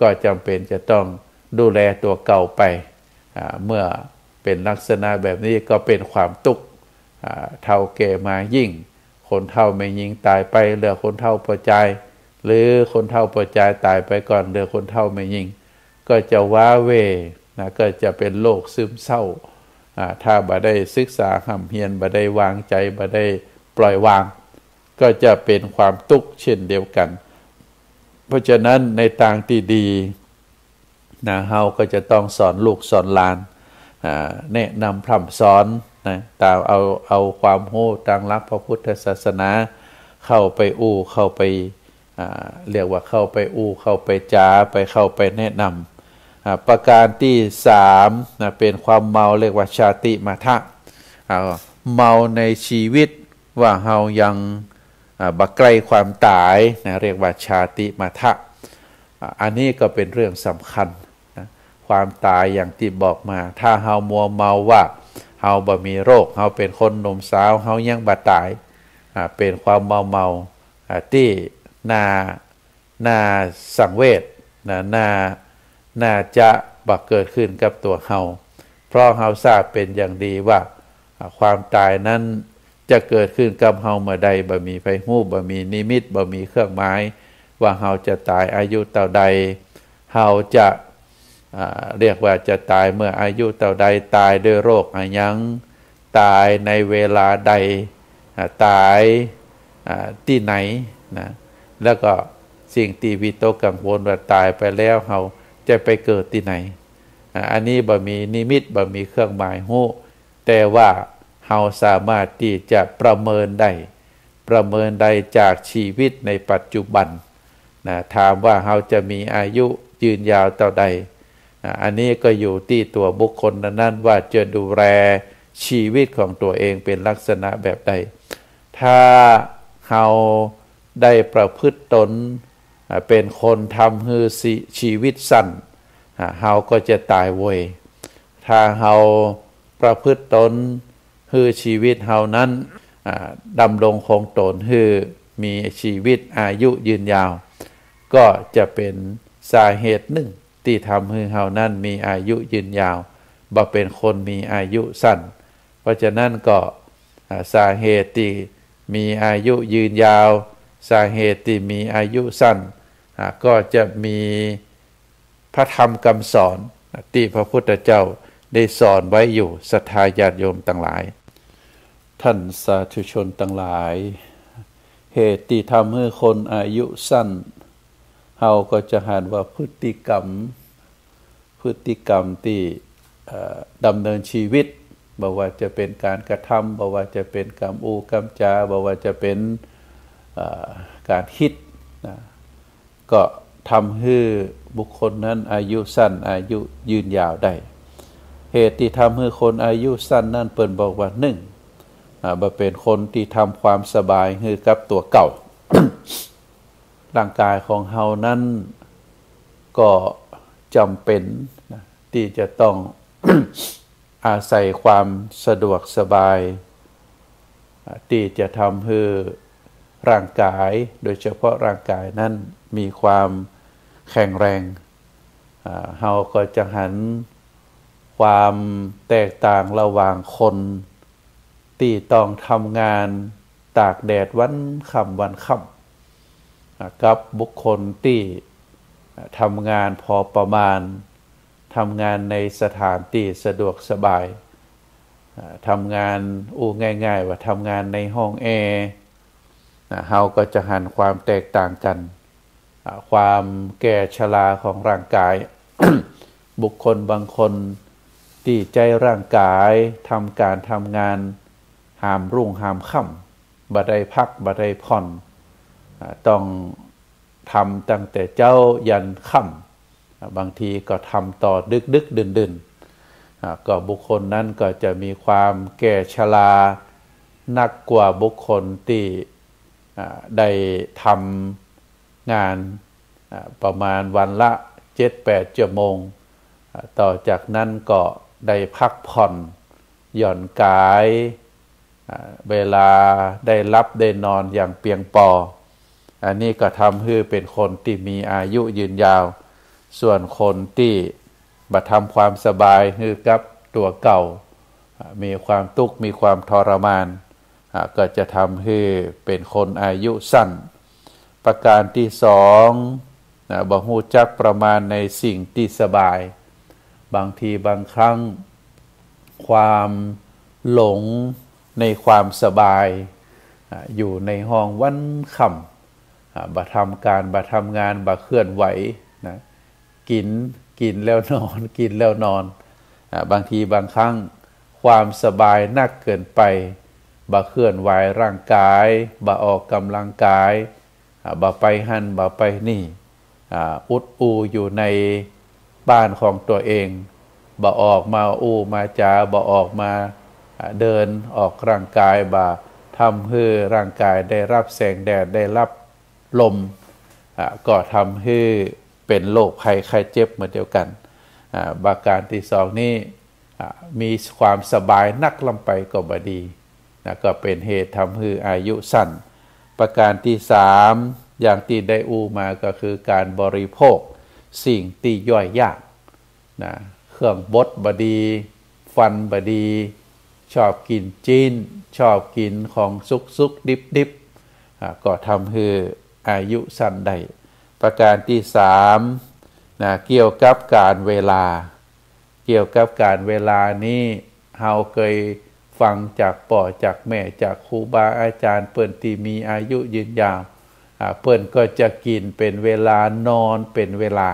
Speaker 1: ก็จำเป็นจะต้องดูแลตัวเก่าไปเมื่อเป็นลักษณะแบบนี้ก็เป็นความทุกข์เท่าแก่มายิ่งคนเฒ่าไม่ยิงตายไปเหลือคนเฒ่าประจายหรือคนเฒ่าประจายตายไปก่อนเหลือคนเฒ่าไม่ยิงก็จะว้าเว นะก็จะเป็นโรคซึมเศร้าถ้าบ่ได้ศึกษาห่ำเฮียนบ่ได้วางใจบ่ได้ปล่อยวางก็จะเป็นความทุกข์เช่นเดียวกันเพราะฉะนั้นในทางที่ดีนะเฮาก็จะต้องสอนลูกสอนหลานแนะนำพร่ำสอนนะตามเอาความรู้ทางหลักพระพุทธศาสนาเข้าไปเข้าไปเรียกว่าเข้าไปเข้าไปจาเข้าไปแนะนำประการที่3นะเป็นความเมาเรียกว่าชาติมาทะเมาในชีวิตว่าเฮายังบักใกล้ความตายนะเรียกว่าชาติมาทะอันนี้ก็เป็นเรื่องสำคัญนะความตายอย่างที่บอกมาถ้าเฮามัวเมาว่าเฮาบ่มีโรคเฮาเป็นคนหนุ่มสาวเฮายังบ่ตายเป็นความเมาที่น่าสังเวชน่าจะบักเกิดขึ้นกับตัวเฮาเพราะเฮาทราบเป็นอย่างดีว่าความตายนั้นจะเกิดขึ้นกับเฮาเมื่อใดบ่มีไฟฮู้บ่มีนิมิตบ่มีเครื่องหมายว่าเฮาจะตายอายุเท่าใดเฮาจะเรียกว่าจะตายเมื่ออายุเท่าใดตายด้วยโรคอะไรยังตายในเวลาใดตายที่ไหนนะแล้วก็สิ่งที่วิตกกังวลว่าตายไปแล้วเฮาจะไปเกิดที่ไหนอันนี้บ่มีนิมิตบ่มีเครื่องหมายฮู้แต่ว่าเฮาสามารถที่จะประเมินได้จากชีวิตในปัจจุบันนะถามว่าเฮาจะมีอายุยืนยาวเท่าใดอันนี้ก็อยู่ที่ตัวบุคคลนั้นว่าจะดูแลชีวิตของตัวเองเป็นลักษณะแบบใดถ้าเฮาได้ประพฤติตนเป็นคนทำให้ชีวิตสั้นเฮาก็จะตายเวยถ้าเฮาประพฤติตนให้ชีวิตเฮานั้นดำรงคงตนให้มีชีวิตอายุยืนยาวก็จะเป็นสาเหตุหนึ่งที่ทำให้เฮานั้นมีอายุยืนยาวบ่เป็นคนมีอายุสั้นเพราะฉะนั้นก็สาเหตุที่มีอายุยืนยาวสาเหตุที่มีอายุสั้นก็จะมีพระธรรมคำสอนที่พระพุทธเจ้าได้สอนไว้อยู่ศรัทธาญาติโยมทั้งหลายท่านสาธุชนทั้งหลายเหตุที่ทำให้คนอายุสั้นเฮาก็จะหันว่าพฤติกรรมที่ดำเนินชีวิตบ่ว่าจะเป็นการกระทำบ่ว่าจะเป็นกรรมกรรมจาบ่ว่าจะเป็นการคิดนะก็ทำให้บุคคลนั้นอายุสั้นอายุยืนยาวได้เหตุที่ทำให้คนอายุสั้นนั่นเปิ้นบอกว่า1บ่เป็นคนที่ทำความสบายให้กับตัวเก่า ร่างกายของเฮานั้นก็จำเป็นที่จะต้อง อาศัยความสะดวกสบายที่จะทำให้ร่างกายโดยเฉพาะร่างกายนั้นมีความแข็งแรงเฮาก็จะหันความแตกต่างระหว่างคนที่ต้องทำงานตากแดดวันค่ำกับบุคคลที่ทำงานพอประมาณทำงานในสถานที่สะดวกสบายทำงานง่ายๆว่าทำงานในห้องแอร์เฮาก็จะหันความแตกต่างกันความแก่ชราของร่างกาย บุคคลบางคนที่ใจร่างกายทำการทำงานหามรุ่งหามค่ำบ่ได้พักบ่ได้ผ่อนต้องทำตั้งแต่เจ้ายันค่ำบางทีก็ทำต่อดึกดื่นก็บุคคลนั้นก็จะมีความแก่ชรานักกว่าบุคคลที่ได้ทำงานประมาณวันละ 7-8 ชั่วโมงต่อจากนั้นก็ได้พักผ่อนหย่อนกายเวลาได้รับได้นอนอย่างเพียงพออันนี้ก็ทำให้เป็นคนที่มีอายุยืนยาวส่วนคนที่บ่ทำความสบายให้กับตัวเก่ามีความทุกข์มีความทรมานก็จะทำให้เป็นคนอายุสั้นประการที่2บ่ฮู้จักประมาณในสิ่งที่สบาย บางทีบางครั้งความหลงในความสบายอยู่ในห้องวันค่ำบ่ทำการบ่ทำงานบ่เคลื่อนไหวนะกินแล้วนอนกินแล้วนอนบางทีบางครั้งความสบายนักเกินไปบ่เคลื่อนไหวร่างกายบ่ออกกำลังกายบ่ไปหั่นบ่ไปนี่อุดอูอยู่ในบ้านของตัวเองบ่ออกมาอู้มาจาบ่ออกมาเดินออกร่างกายบ่ทำให้ร่างกายได้รับแสงแดดได้รับลมก็ทำให้เป็นโรคภัยไข้เจ็บเหมือนเดียวกันประการที่สองนี้มีความสบายนักลำไปก็บ่ดีก็เป็นเหตุทำให้อายุสั้นประการที่สามอย่างที่ได้อู้มาก็คือการบริโภคสิ่งที่ย่อยยากเครื่องบดบดีฟันบดีชอบกินจีนชอบกินของซุกดิบก็ทำให้อายุสั้นได้ประการที่สามเกี่ยวกับการเวลานี้เราเคยฟังจากพ่อจากแม่จากครูบาอาจารย์เปิ้นที่มีอายุยืนยาวเปิ้นก็จะกินเป็นเวลานอนเป็นเวลา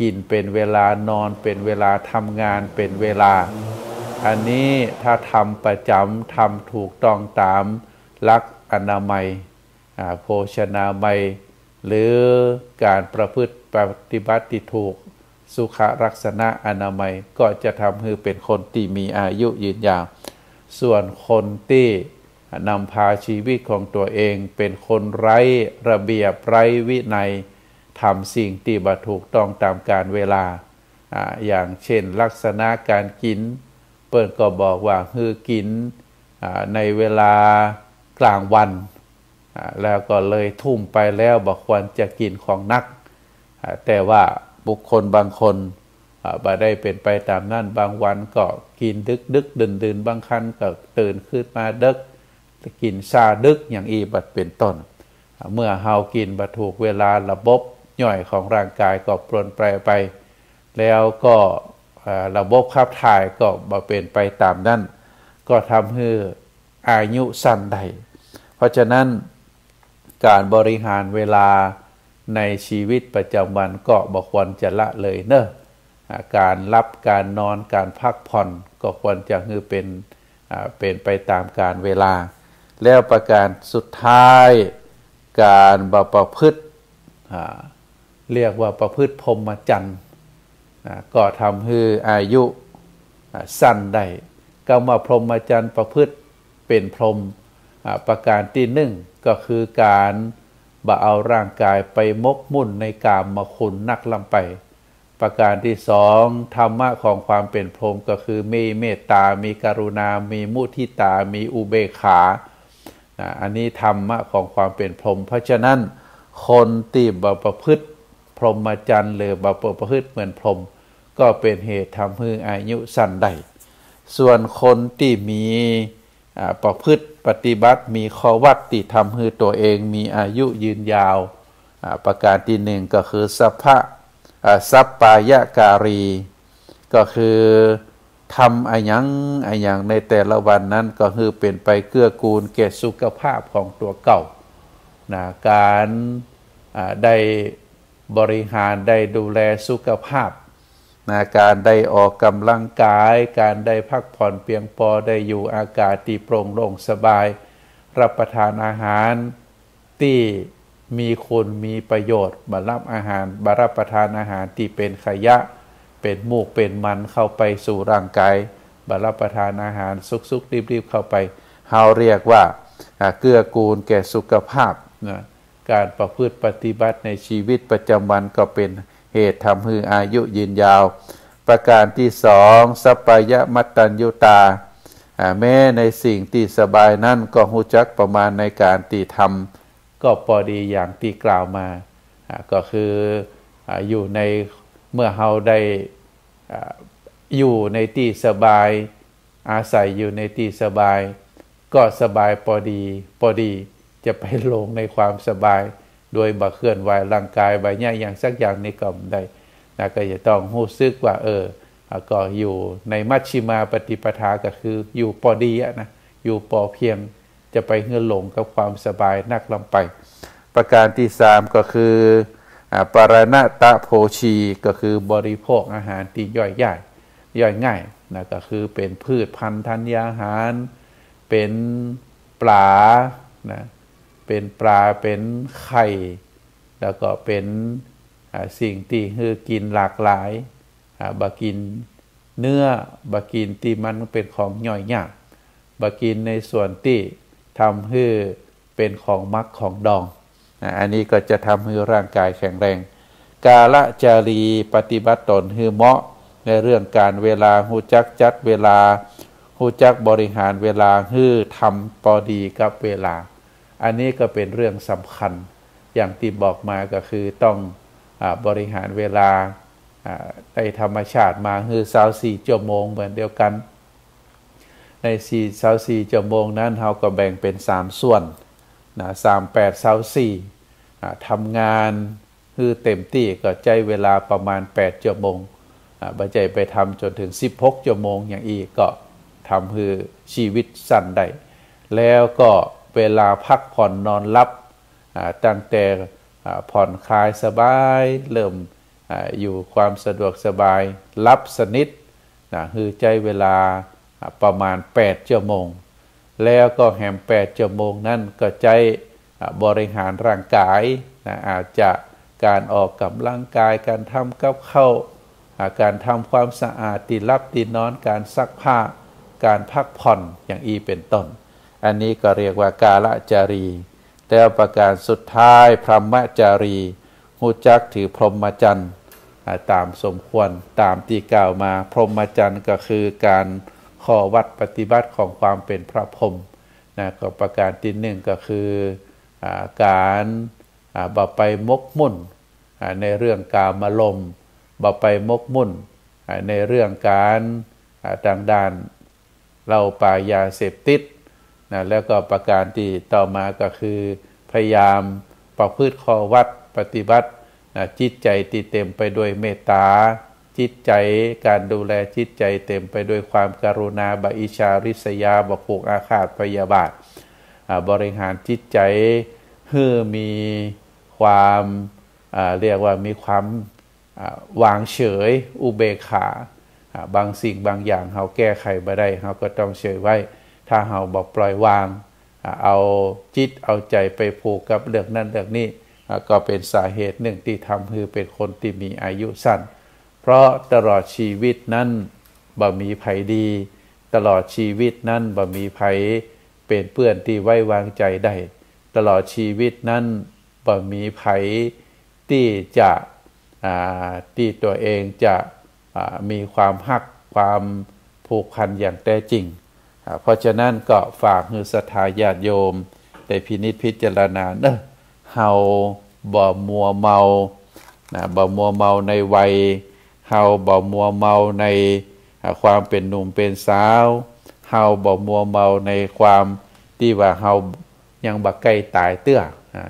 Speaker 1: กินเป็นเวลานอนเป็นเวลาทำงานเป็นเวลาอันนี้ถ้าทำประจำทำถูกต้องตามหลักอนามัยโภชนามัยหรือการประพฤติปฏิบัติที่ถูกสุขลักษณะอนามัยก็จะทำให้เป็นคนที่มีอายุยืนยาวส่วนคนที่นำพาชีวิตของตัวเองเป็นคนไร้ระเบียบไร้วินัยทำสิ่งที่บ่ถูกต้องตามกาลเวลาอย่างเช่นลักษณะการกินเปิ้นก็บอกว่าคือกินในเวลากลางวันแล้วก็เลยทุ่มไปแล้วบ่ควรจะกินของนักแต่ว่าบุคคลบางคนบ่ได้เป็นไปตามนั้นบางวันก็กินดึกดื่นบางครั้งก็ตื่นขึ้นมาดึกกินชาดึกอย่างอีบัดเป็นต้นเมื่อเฮากินบ่ถูกเวลาระบบย่อยของร่างกายก็ปรนแปรไปแล้วก็ระบบขับถ่ายก็บ่เป็นไปตามนั้นก็ทำให้อายุสั้นได้เพราะฉะนั้นการบริหารเวลาในชีวิตประจำวันก็บ่ควรจะละเลยเนอะการรับการนอนการพักผ่อนก็ควรจะให้เป็นไปตามการเวลาแล้วประการสุดท้ายการประพฤติเรียกว่าประพฤติพรหมจรรย์ก็ทำให้อายุสั้นได้คำว่าพรหมจรรย์ประพฤติเป็นพรหมประการที่หนึ่งก็คือการบ่เอาร่างกายไปมกมุ่นในกามคุณนักลำไปประการที่สองธรรมะของความเป็นพรหมก็คือมีเมตตามีกรุณามีมุทิตามีอุเบกขาอันนี้ธรรมะของความเป็นพรหมเพราะฉะนั้นคนที่บ่ประพฤติพรหมจรรย์หรือบ่ประพฤติเหมือนพรหมก็เป็นเหตุทำให้อายุสั้นได้ส่วนคนที่มีประพฤติปฏิบัติมีข้อวัดที่ทำให้ตัวเองมีอายุยืนยาวประการที่หนึ่งก็คือสัพปายการีก็คือทำอะไรอย่างในแต่ละวันนั้นก็คือเป็นไปเกื้อกูลแก่สุขภาพของตัวเก่าการได้บริหารได้ดูแลสุขภาพการได้ออกกำลังกายการได้พักผ่อนเพียงพอได้อยู่อากาศที่โปร่งโล่งสบายรับประทานอาหารที่มีคุณมีประโยชน์บรับประทานอาหารที่เป็นขยะเป็นมูกเป็นมันเข้าไปสู่ร่างกายรับประทานอาหารสุกๆรีบๆเข้าไปเฮาเรียกว่าเกื้อกูลแก่สุขภาพการประพฤติปฏิบัติในชีวิตประจำวันก็เป็นเหตุทำให้อายุยืนยาวประการที่สองสัพพยมัตตัญญูตาแม้ในสิ่งที่สบายนั้นก็รู้จักประมาณในการที่ทำก็พอดีอย่างที่กล่าวมาก็คืออยู่ในเมื่อเฮาได้อยู่ในที่สบายอาศัยอยู่ในที่สบายก็สบายพอดีจะไปลงในความสบายโดยบ่เคลื่อนไหวร่างกายบ่อย่างสักอย่างนี้ก็ได้ก็จะต้องรู้สึกว่า ก็อยู่ในมัชฌิมาปฏิปทาก็คืออยู่พอดีนะอยู่พอเพียงจะไปเฮือหลงกับความสบายนักลำไปประการที่3ก็คือปารณตะโภชีก็คือบริโภคอาหารที่ย่อยง่ายนะก็คือเป็นพืชพันธุ์ธัญญาหารเป็นปลานะเป็นปลาเป็นไข่แล้วก็เป็นสิ่งที่คือกินหลากหลายบะกินเนื้อบะกินที่มันเป็นของย่อยยากบะกินในส่วนที่ทำให้เป็นของมักของดองอันนี้ก็จะทำให้ร่างกายแข็งแรงกาลจารีปฏิบัติตนให้เหมาะในเรื่องการเวลาฮู้จักจัดเวลาฮู้จักบริหารเวลาให้ทำพอดีกับเวลาอันนี้ก็เป็นเรื่องสำคัญอย่างที่บอกมาก็คือต้องบริหารเวลาในธรรมชาติมาคือ24ชั่วโมงเหมือนเดียวกันใน24ชั่วโมงนั้นเราก็แบ่งเป็น3ส่วนนะ38 24ทำงานคือเต็มที่ก็ใช้เวลาประมาณ8ชั่วโมงบ่ใจไปทำจนถึง16ชั่วโมงอย่างอีกก็ทำให้ชีวิตสั้นได้แล้วก็เวลาพักผ่อนนอนหลับตั้งแต่ผ่อนคลายสบายเริ่มอยู่ความสะดวกสบายรับสนิทคือใจเวลาประมาณ8ชั่วโมงแล้วก็แหม8ชั่วโมงนั้นก็ใจบริหารร่างกายอาจจะการออกกำลังกายการทำกับข้าวการทำความสะอาดที่รับที่นอนการซักผ้าการพักผ่อนอย่างอีเป็นต้นอันนี้ก็เรียกว่ากาลจารีแต่ประการสุดท้ายพรหมจารีฮู้จักถือพรหมจรรย์ตามสมควรตามที่กล่าวมาพรหมจรรย์ก็คือการข้อวัดปฏิบัติของความเป็นพระพรหมนะก็ประการที่1ก็คือการบ่ไปมกมุ่นในเรื่องกามารมณ์บ่ไปมกมุ่นในเรื่องการทางด้านเราปายาเสพติดนะแล้วก็ประการที่ต่อมาก็คือพยายามประพฤติข้อวัดปฏิบัติจิตใจที่เต็มไปด้วยเมตตาจิตใจการดูแลจิตใจเต็มไปด้วยความกรุณาบ่อิจฉาริษยาบ่ผูกอาฆาตพยาบาทบริหารจิตใจให้มีความเรียกว่ามีความวางเฉยอุเบกขาบางสิ่งบางอย่างเราแก้ไขบ่ได้เราก็ต้องเฉยไว้ถ้าเราบ่ปล่อยวางเอาจิตเอาใจไปผูกกับเรื่องนั้นเรื่องนี้ก็เป็นสาเหตุหนึ่งที่ทำให้เป็นคนที่มีอายุสั้นเพราะตลอดชีวิตนั้นบ่มีภัยดีตลอดชีวิตนั้นบ่มีภัยเป็นเพื่อนที่ไว้วางใจได้ตลอดชีวิตนั้นบ่มีภัยที่จะที่ตัวเองจะมีความฮักความผูกพันอย่างแท้จริงเพราะฉะนั้นก็ฝากให้ศรัทธาญาติโยมได้พินิจพิจารณาเฮาบ่มัวเมาบ่มัวเมาในวัยเฮาบ่มัวเมาในความเป็นหนุ่มเป็นสาวเฮาบ่มัวเมาในความที่ว่าเฮายังบ่ใกล้ตายเตื้อ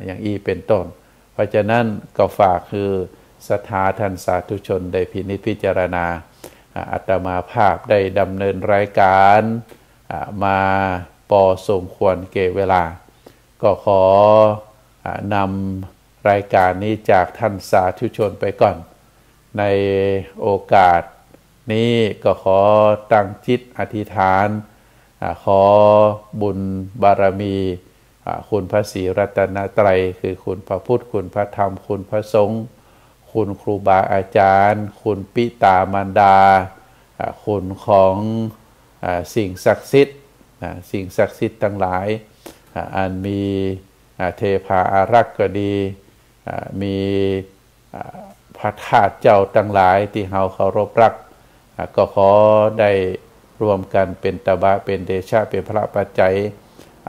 Speaker 1: อย่างอีเป็นต้นเพราะฉะนั้นก็ฝากคือศรัทธาท่านสาธุชนได้พินิจพิจารณาอาตมาภาพได้ดำเนินรายการมาพอสมควรแก่เวลาก็ขอนำรายการนี้จากท่านสาธุชนไปก่อนในโอกาสนี้ก็ขอตั้งจิตอธิษฐานขอบุญบารมีคุณพระศรีรัตนตรัยคือคุณพระพุทธคุณพระธรรมคุณพระสงฆ์คุณครูบาอาจารย์คุณปิตามารดาคุณของสิ่งศักดิ์สิทธิ์ทั้งหลายอันมีเทพาอารักษ์ก็ดีมีพระธาตุเจ้าทั้งหลายที่เราเคารพรักก็ขอได้รวมกันเป็นตบะเป็นเดชะเป็นพระปัจจัย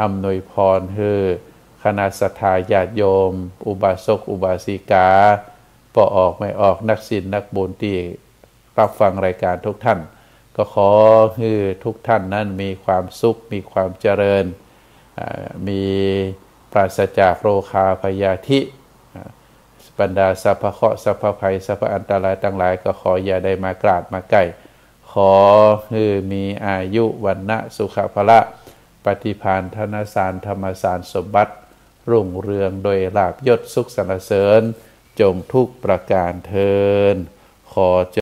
Speaker 1: อำนวยพรให้คณะศรัทธาญาติโยมอุบาสกอุบาสิกาพอออกไม่ออกนักศีลนักบุญที่รับฟังรายการทุกท่านก็ขอให้ทุกท่านนั้นมีความสุขมีความเจริญมีปราศจากโรคาพยาธิบรรดาสัพพะเคราะห์สัพพะภัยสัพพะอันตรายทั้งหลายก็ขออย่าได้มากราดมาใกล้ ขอให้มีอายุวันนะสุขภละปฏิภาณธนสารธรรมสารสมบัติรุ่งเรืองโดยลาภยศสุขสรรเสริญจงทุกประการเทินขอ